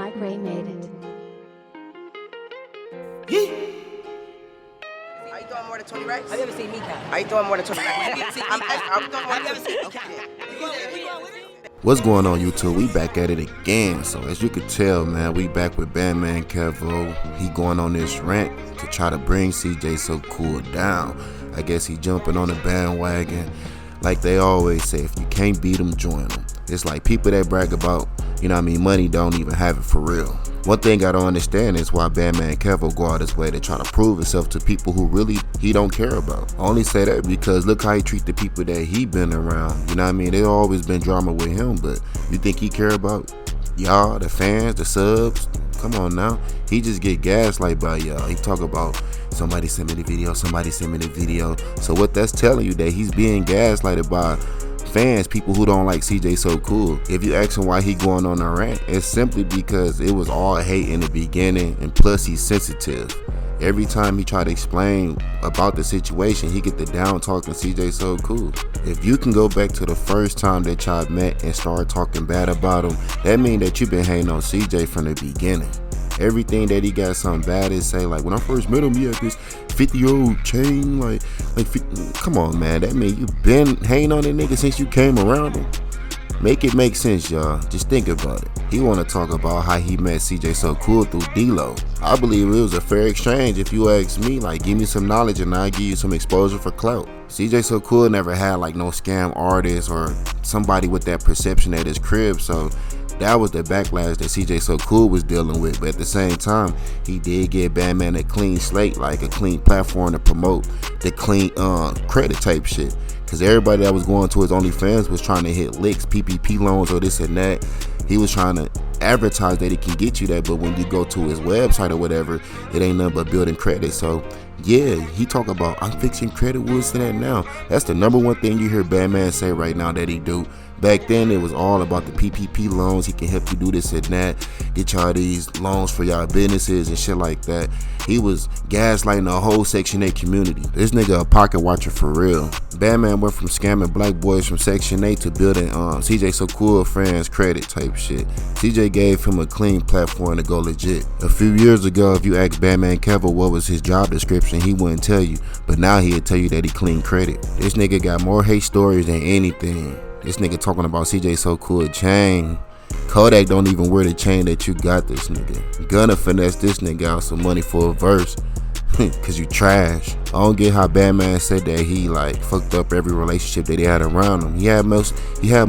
MikeRay made it. Are you throwing more than 20 racks? Have you ever seen me count? Are you throwing more than 20 racks? Have you ever seen me I'm count? asking, are we throwing more Have you than ever 20 seen me racks? count? You going with it? What's going on, YouTube? We back at it again. So as you could tell, man, we back with Bandman Kevo. He going on this rant to try to bring CJ So Cool down. I guess he jumping on the bandwagon. Like they always say, if you can't beat them, join them. It's like people that brag about, money don't even have it for real. One thing I don't understand is why Bandman Kevo go out his way to try to prove himself to people who really he don't care about. I only say that because look how he treat the people that he been around. There's always been drama with him, but you think he care about y'all, the fans, the subs? Come on now. He just get gaslight by y'all. He talk about somebody send me the video, somebody send me the video. So what that's telling you, that he's being gaslighted by fans, people who don't like CJ So Cool. If you ask him why he going on a rant, it's simply because it was all hate in the beginning, and plus he's sensitive. Every time he try to explain about the situation, he get the down talking CJ So Cool. If you can go back to the first time that y'all met and start talking bad about him, that means that you've been hating on CJ from the beginning. Everything that he got something bad to say, like when I first met him, he had this 50-year-old chain, like 50, come on, man. That mean you been hating on that nigga since you came around him. Make it make sense, y'all. Just think about it. He want to talk about how he met CJ So Cool through D-Lo. I believe it was a fair exchange if you ask me. Like, give me some knowledge and I'll give you some exposure for clout. CJ So Cool never had like no scam artist or somebody with that perception at his crib, so that was the backlash that CJ So Cool was dealing with. But at the same time, he did give Bandman a clean slate, like a clean platform to promote the clean credit type shit. Because everybody that was going to his OnlyFans was trying to hit licks, PPP loans or this and that. He was trying to advertise that he can get you that, but when you go to his website or whatever, it ain't nothing but building credit. So yeah, he talk about, I'm fixing credit, what's that now? That's the number one thing you hear Bandman say right now that he do. Back then, it was all about the PPP loans. He can help you do this and that, get y'all these loans for y'all businesses and shit like that. He was gaslighting the whole Section 8 community. This nigga a pocket watcher for real. Bandman went from scamming black boys from Section 8 to building CJ So Cool friends credit type shit. CJ gave him a clean platform to go legit. A few years ago, if you asked Bandman Kevo what was his job description, he wouldn't tell you. But now he'll tell you that he clean credit. This nigga got more hate stories than anything. This nigga talking about CJ So Cool chain. Kodak don't even wear the chain that you got this nigga. Gonna finesse this nigga out some money for a verse. Cause you trash. I don't get how Bandman said that he like fucked up every relationship that he had around him. He had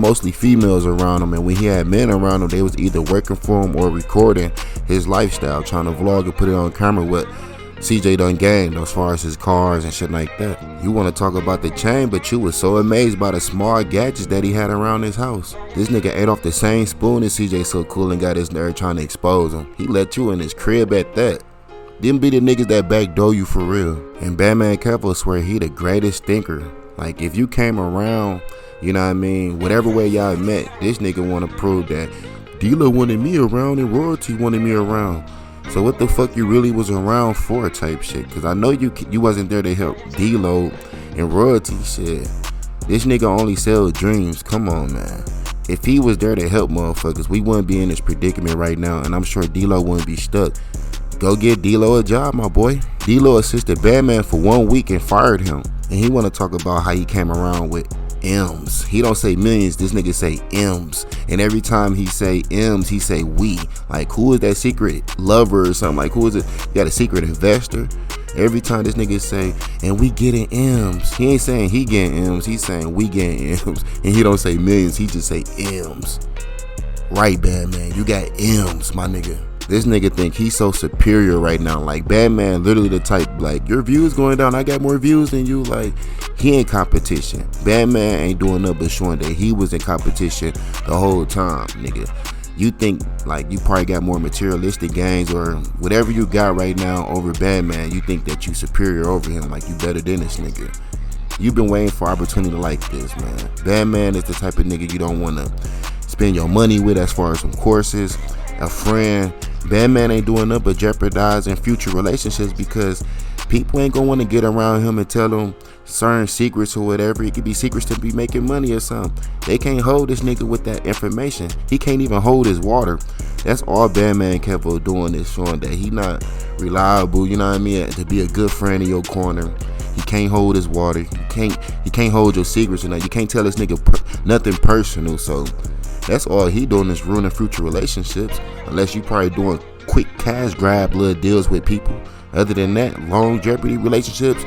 mostly females around him, and when he had men around him, they was either working for him or recording his lifestyle, trying to vlog and put it on camera what CJ done gained as far as his cars and shit like that. You want to talk about the chain, but you was so amazed by the small gadgets that he had around his house. This nigga ate off the same spoon as CJ So Cool and got his nerve trying to expose him. He let you in his crib at that. Them be the niggas that backdoor you for real. And Bandman Kevo swear he the greatest thinker. Like if you came around, whatever way y'all met, this nigga want to prove that D-Lo wanted me around and royalty wanted me around. So what the fuck you really was around for type shit? Cause I know you wasn't there to help D-Lo and royalty shit. This nigga only sell dreams. Come on, man. If he was there to help motherfuckers, we wouldn't be in this predicament right now, and I'm sure D-Lo wouldn't be stuck. Go get D-Lo a job, my boy. D-Lo assisted Bandman for 1 week and fired him. And he want to talk about how he came around with M's. He don't say millions, this nigga say M's. And every time he say M's, he say we. Like, who is that secret lover or something? Like, who is it? You got a secret investor? Every time this nigga say, and we getting M's. He ain't saying he getting M's, he's saying we getting M's. And he don't say millions, he just say M's. Right, Bandman, you got M's, my nigga. This nigga think he's so superior right now. Like, Bandman literally the type, like, your views going down, I got more views than you. Like, he ain't competition. Bandman ain't doing nothing but showing that he was in competition the whole time, nigga. You think, like, you probably got more materialistic gains or whatever you got right now over Bandman. You think that you superior over him, like you better than this nigga. You've been waiting for opportunity like this, man. Bandman is the type of nigga you don't want to spend your money with as far as some courses, a friend. Bandman ain't doing nothing but jeopardizing future relationships because People ain't gonna want to get around him and tell him certain secrets or whatever. It could be secrets to be making money or something. They can't hold this nigga with that information. He can't even hold his water. That's all Bandman Kevo doing, is showing that he not reliable, you know what I mean, to be a good friend in your corner. He can't hold his water. He can't hold your secrets or nothing. You can't tell this nigga nothing personal. So that's all he doing, is ruining future relationships. Unless you probably doing quick cash grab little deals with people. Other than that, longevity relationships,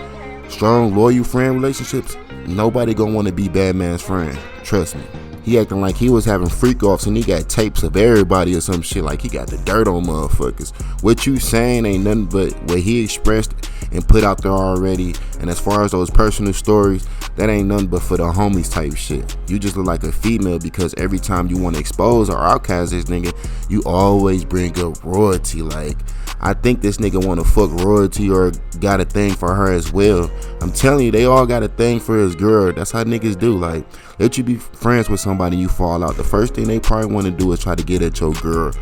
strong loyal friend relationships, nobody gonna want to be Bandman's friend. Trust me. He acting like he was having freak offs and he got tapes of everybody or some shit, like he got the dirt on motherfuckers. What you saying ain't nothing but what he expressed and put out there already. And as far as those personal stories, that ain't nothing but for the homies type shit. You just look like a female because every time you want to expose or outcast this nigga, you always bring up royalty. Like, I think this nigga want to fuck royalty or got a thing for her as well. I'm telling you, they all got a thing for his girl. That's how niggas do. Like, let you be friends with somebody, you fall out. The first thing they probably want to do is try to get at your girl.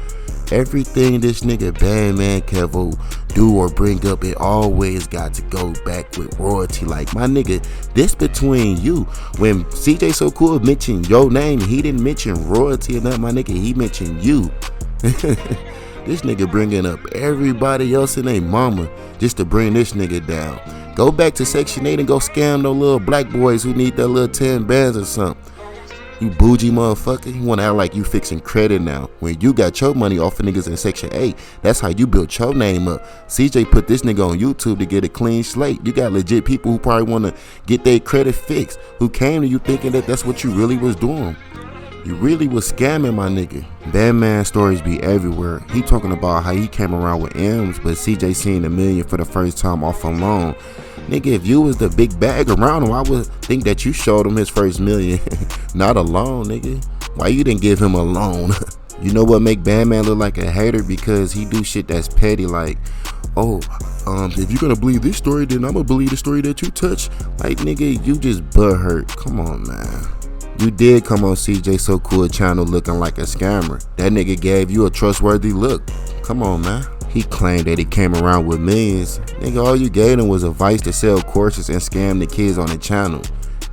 Everything this nigga Bandman Kevo do or bring up, it always got to go back with royalty. Like, my nigga, this between you. When CJ So Cool mentioned your name, he didn't mention royalty or nothing, my nigga. He mentioned you. This nigga bringing up everybody else and their mama just to bring this nigga down. Go back to Section 8 and go scam those little black boys who need that little 10 bands or something. You bougie motherfucker. You want to act like you fixing credit now. When you got your money off of niggas in Section 8, that's how you built your name up. CJ put this nigga on YouTube to get a clean slate. You got legit people who probably want to get their credit fixed, who came to you thinking that that's what you really was doing. You really was scamming, my nigga. Bandman stories be everywhere. He talking about how he came around with M's, but CJ seen $1 million for the first time off a loan. Nigga, if you was the big bag around him, I would think that you showed him his first $1 million. Not a loan, nigga. Why you didn't give him a loan? You know what make Bandman look like a hater? Because he do shit that's petty, like, oh, if you're gonna believe this story, then I'm gonna believe the story that you touch. Like, nigga, you just butthurt. Come on, man. You did come on CJ So Cool channel looking like a scammer. That nigga gave you a trustworthy look. Come on, man. He claimed that he came around with millions. Nigga, all you gave him was advice to sell courses and scam the kids on the channel.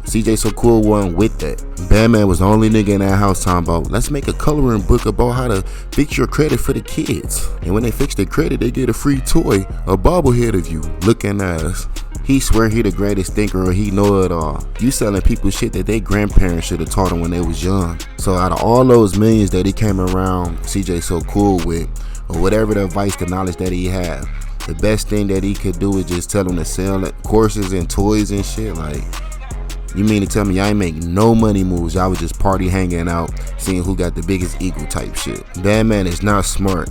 CJ So Cool wasn't with that. Bandman was the only nigga in that house talking about, let's make a coloring book about how to fix your credit for the kids. And when they fix their credit, they get a free toy, a bobblehead of you looking at us. He swear he the greatest thinker or he know it all. You selling people shit that their grandparents should have taught them when they was young. So out of all those millions that he came around CJ So Cool with, or whatever the advice, the knowledge that he had, the best thing that he could do is just tell them to sell courses and toys and shit. Like, you mean to tell me y'all ain't make no money moves? Y'all was just party hanging out, seeing who got the biggest eagle type shit. Bandman is not smart.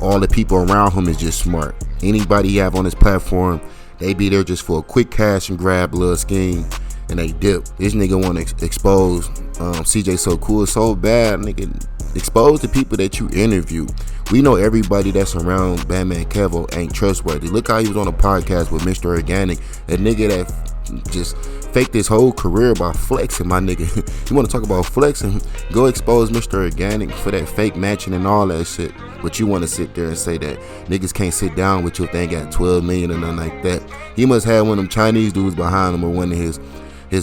All the people around him is just smart. Anybody he have on his platform, they be there just for a quick cash and grab little scheme and they dip. This nigga want to expose CJ So Cool so bad, nigga. Expose the people that you interview. We know everybody that's around Bandman Kevo ain't trustworthy. Look how he was on a podcast with Mr. Organic, a nigga that just faked his whole career by flexing, my nigga. You want to talk about flexing? Go expose Mr. Organic for that fake matching and all that shit. But you want to sit there and say that niggas can't sit down with you if they ain't got 12 million or nothing like that. He must have one of them Chinese dudes behind him or one of his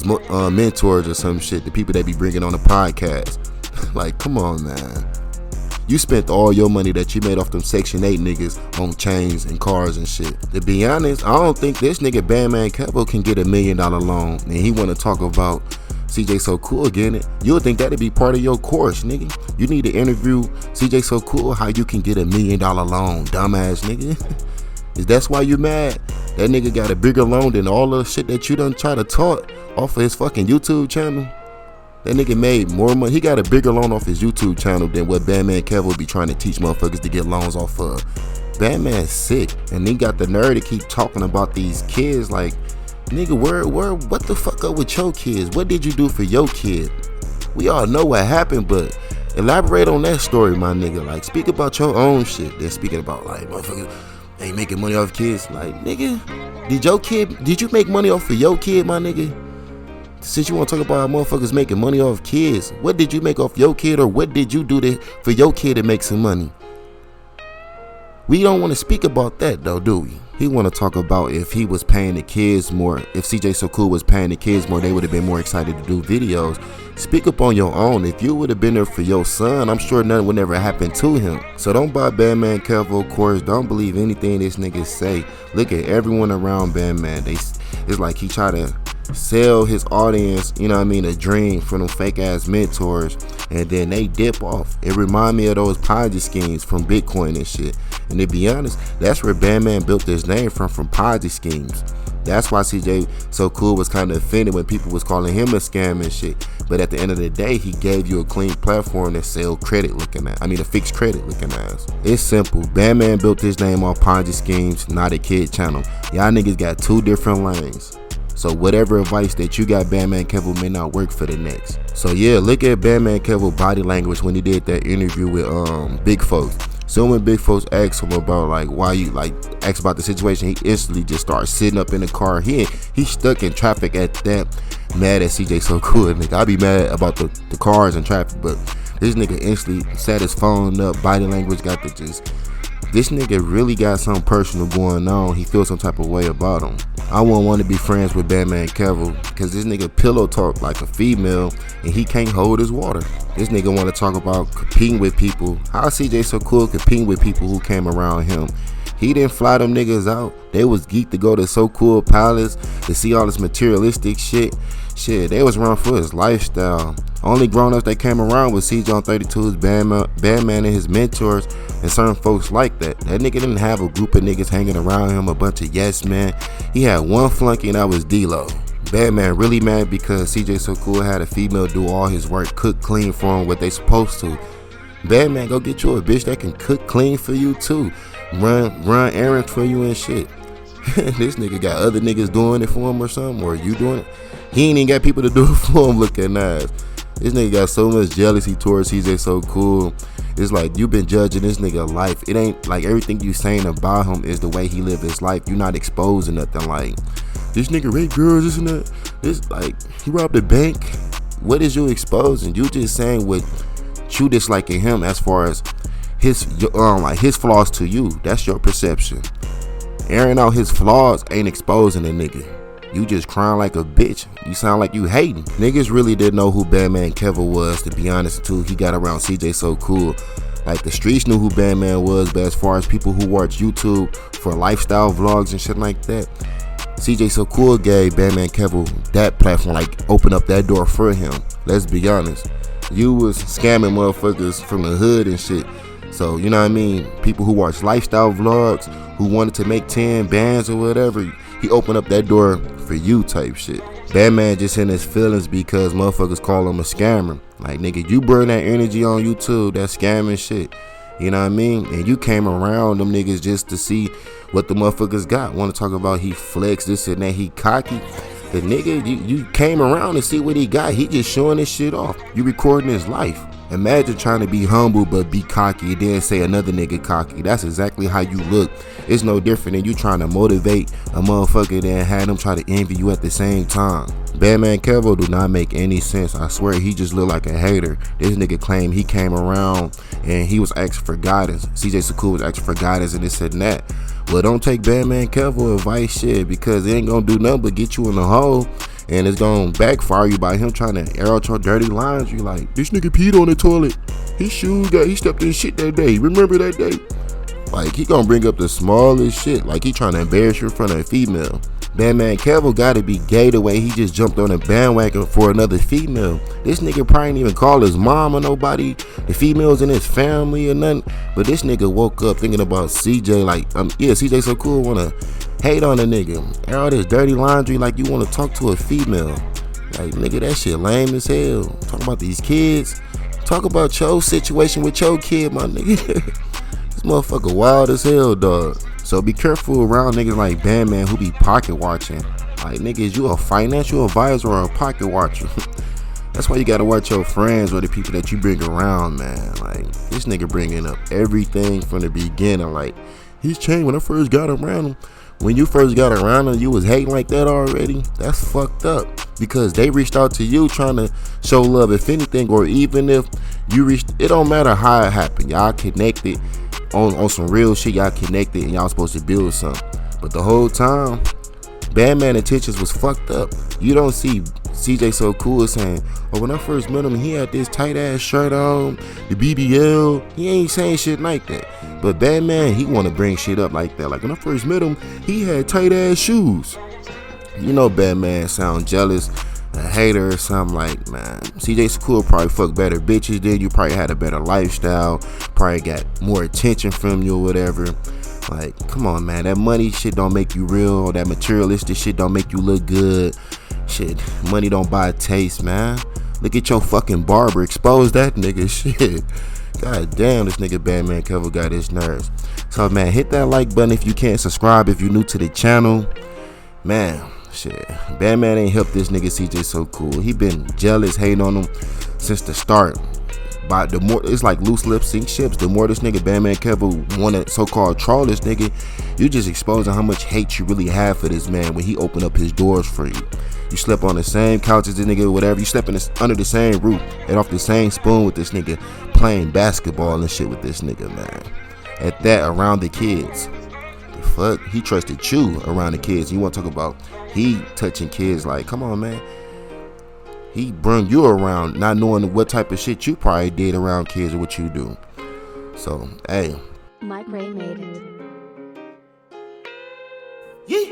mentors or some shit, the people that be bringing on the podcast. Like, come on, man. You spent all your money that you made off them Section 8 niggas on chains and cars and shit. To be honest, I don't think this nigga Bandman Kevo can get $1 million loan. And he want to talk about CJ So Cool getting it. You'll think that'd be part of your course, nigga. You need to interview CJ So Cool how you can get $1 million loan, dumbass nigga. Is that's why you mad? That nigga got a bigger loan than all the shit that you done try to taught off of his fucking YouTube channel. That nigga made more money. He got a bigger loan off his YouTube channel than what Bandman Kevo be trying to teach motherfuckers to get loans off of. Bandman's sick, and he got the nerve to keep talking about these kids. Like, nigga, what the fuck up with your kids? What did you do for your kid? We all know what happened, but elaborate on that story, my nigga. Like, speak about your own shit. They're speaking about, like, motherfuckers ain't making money off kids. Like, nigga, did you make money off of your kid, my nigga? Since you want to talk about how motherfuckers making money off kids, what did you make off your kid, or what did you do for your kid to make some money? We don't want to speak about that though, do we? He want to talk about if he was paying the kids more, if CJ So Cool was paying the kids more, they would have been more excited to do videos. Speak up on your own. If you would have been there for your son, I'm sure nothing would ever happen to him. So don't buy Bandman Kevo, of course. Don't believe anything this nigga say. Look at everyone around Bandman. It's like he try to sell his audience, you know what I mean, a dream from them fake ass mentors, and then they dip off. It remind me of those Ponzi schemes from Bitcoin and shit. And to be honest, that's where Bandman built his name from Ponzi schemes. That's why CJ So Cool was kind of offended when people was calling him a scam and shit. But at the end of the day, he gave you a clean platform to sell credit looking at. I mean, a fixed credit looking ass. It's simple. Bandman built his name off Ponzi schemes, not a kid channel. Y'all niggas got two different lanes. So whatever advice that you got Bandman Kevo may not work for the next. So yeah, look at Bandman Kevo body language when he did that interview with Big Folks. So when Big Folks asked him about like why you like asked about the situation, he instantly just started sitting up in the car. He stuck in traffic at that, mad at CJ So Cool. Nigga, I be mad about the cars and traffic, but this nigga instantly sat his phone up, body language got the just. This nigga really got something personal going on. He feels some type of way about him. I wouldn't want to be friends with Bandman Kevo because this nigga pillow talk like a female and he can't hold his water. This nigga want to talk about competing with people. How CJ So Cool competing with people who came around him? He didn't fly them niggas out. They was geeked to go to So Cool Palace to see all this materialistic shit. They was around for his lifestyle. Only grown-ups that came around was CJ on 32's Bandman and his mentors and certain folks like that. That nigga didn't have a group of niggas hanging around him, a bunch of yes men. He had one flunky and that was D-Lo. Bandman really mad because CJ So Cool had a female do all his work, cook clean for him what they supposed to. Bandman, go get you a bitch that can cook clean for you too. Run errands for you and shit. This nigga got other niggas doing it for him or something, or you doing it? He ain't even got people to do it for him looking nice. This nigga got so much jealousy towards CJ So Cool. It's like you been judging this nigga life. It ain't like everything you saying about him is the way he live his life. You not exposing nothing like this nigga rape girls, this and that. This like he robbed a bank. What is you exposing? You just saying what you dislike in him as far as his flaws to you. That's your perception. Airing out his flaws ain't exposing a nigga. You just crying like a bitch. You sound like you hating. Niggas really didn't know who Bandman Kevo was, to be honest, until he got around CJ So Cool. Like the streets knew who Bandman was, but as far as people who watch YouTube for lifestyle vlogs and shit like that, CJ So Cool gave Bandman Kevo that platform, like open up that door for him. Let's be honest. You was scamming motherfuckers from the hood and shit. So, you know what I mean? People who watch lifestyle vlogs, who wanted to make 10 bands or whatever, he opened up that door for you type shit. Bandman just in his feelings because motherfuckers call him a scammer. Like, nigga, you burn that energy on YouTube, that scamming shit. You know what I mean? And you came around them niggas just to see what the motherfuckers got. Want to talk about he flex this and that, he cocky. The nigga, you came around to see what he got. He just showing this shit off. You recording his life. Imagine trying to be humble but be cocky and then say another nigga cocky. That's exactly how you look. It's no different than you trying to motivate a motherfucker then have them try to envy you at the same time. Bandman Kevo do not make any sense. I swear he just look like a hater. This nigga claimed he came around and he was asking for guidance. CJ So Cool was asking for guidance and this and that. Well, don't take Bandman Kevo advice shit, because it ain't gonna do nothing but get you in the hole. And it's gonna backfire you by him trying to air out your dirty lines. You like, this nigga peed on the toilet. His shoes he stepped in shit that day. Remember that day? Like, he gonna bring up the smallest shit. Like, he trying to embarrass you in front of a female. Bandman Kevo gotta be gay the way he just jumped on a bandwagon for another female. This nigga probably ain't even call his mom or nobody, the females in his family or nothing. But this nigga woke up thinking about CJ, like, CJ So Cool wanna hate on a nigga. Air all this dirty laundry like you wanna talk to a female. Like, nigga, that shit lame as hell. Talk about these kids. Talk about your situation with your kid, my nigga. This motherfucker wild as hell, dog. So be careful around niggas like Bandman who be pocket watching. Like, nigga, is you a financial advisor or a pocket watcher? That's why you gotta watch your friends or the people that you bring around, man. Like, this nigga bringing up everything from the beginning. Like, he's changed. When I first got around him, when you first got around him, you was hating like that already. That's fucked up, because they reached out to you trying to show love, if anything, or even if you reached, it don't matter how it happened. Y'all connected on some real shit. Y'all connected and y'all supposed to build something. But the whole time, Bandman intentions was fucked up. You don't see CJ So Cool saying, oh, when I first met him, he had this tight ass shirt on, the BBL. He ain't saying shit like that. But Bandman, he want to bring shit up like that. Like when I first met him, he had tight ass shoes. You know Bandman sound jealous, a hater or something. Like, man, CJ So Cool probably fuck better bitches than you, probably had a better lifestyle, probably got more attention from you or whatever. Like, come on, man, that money shit don't make you real, or that materialistic shit don't make you look good. Shit, money don't buy taste, man. Look at your fucking barber, expose that nigga. Shit, god damn, this nigga Bandman Kevo got his nerves. So man, hit that like button if you can't, subscribe if you're new to the channel. Man, shit, Bandman ain't helped this nigga CJ So Cool. He been jealous, hating on him since the start. But the more, it's like loose lips sink ships. The more this nigga Bandman Kevo wanna so-called troll this nigga, you just exposing how much hate you really have for this man when he opened up his doors for you. You slept on the same couch as this nigga, whatever. You slept under the same roof and off the same spoon with this nigga, playing basketball and shit with this nigga, man. At that, around the kids. The fuck? He trusted you around the kids. You want to talk about he touching kids? Like, come on, man. He brung you around not knowing what type of shit you probably did around kids or what you do. So, hey. MikeRay made it. Yeah.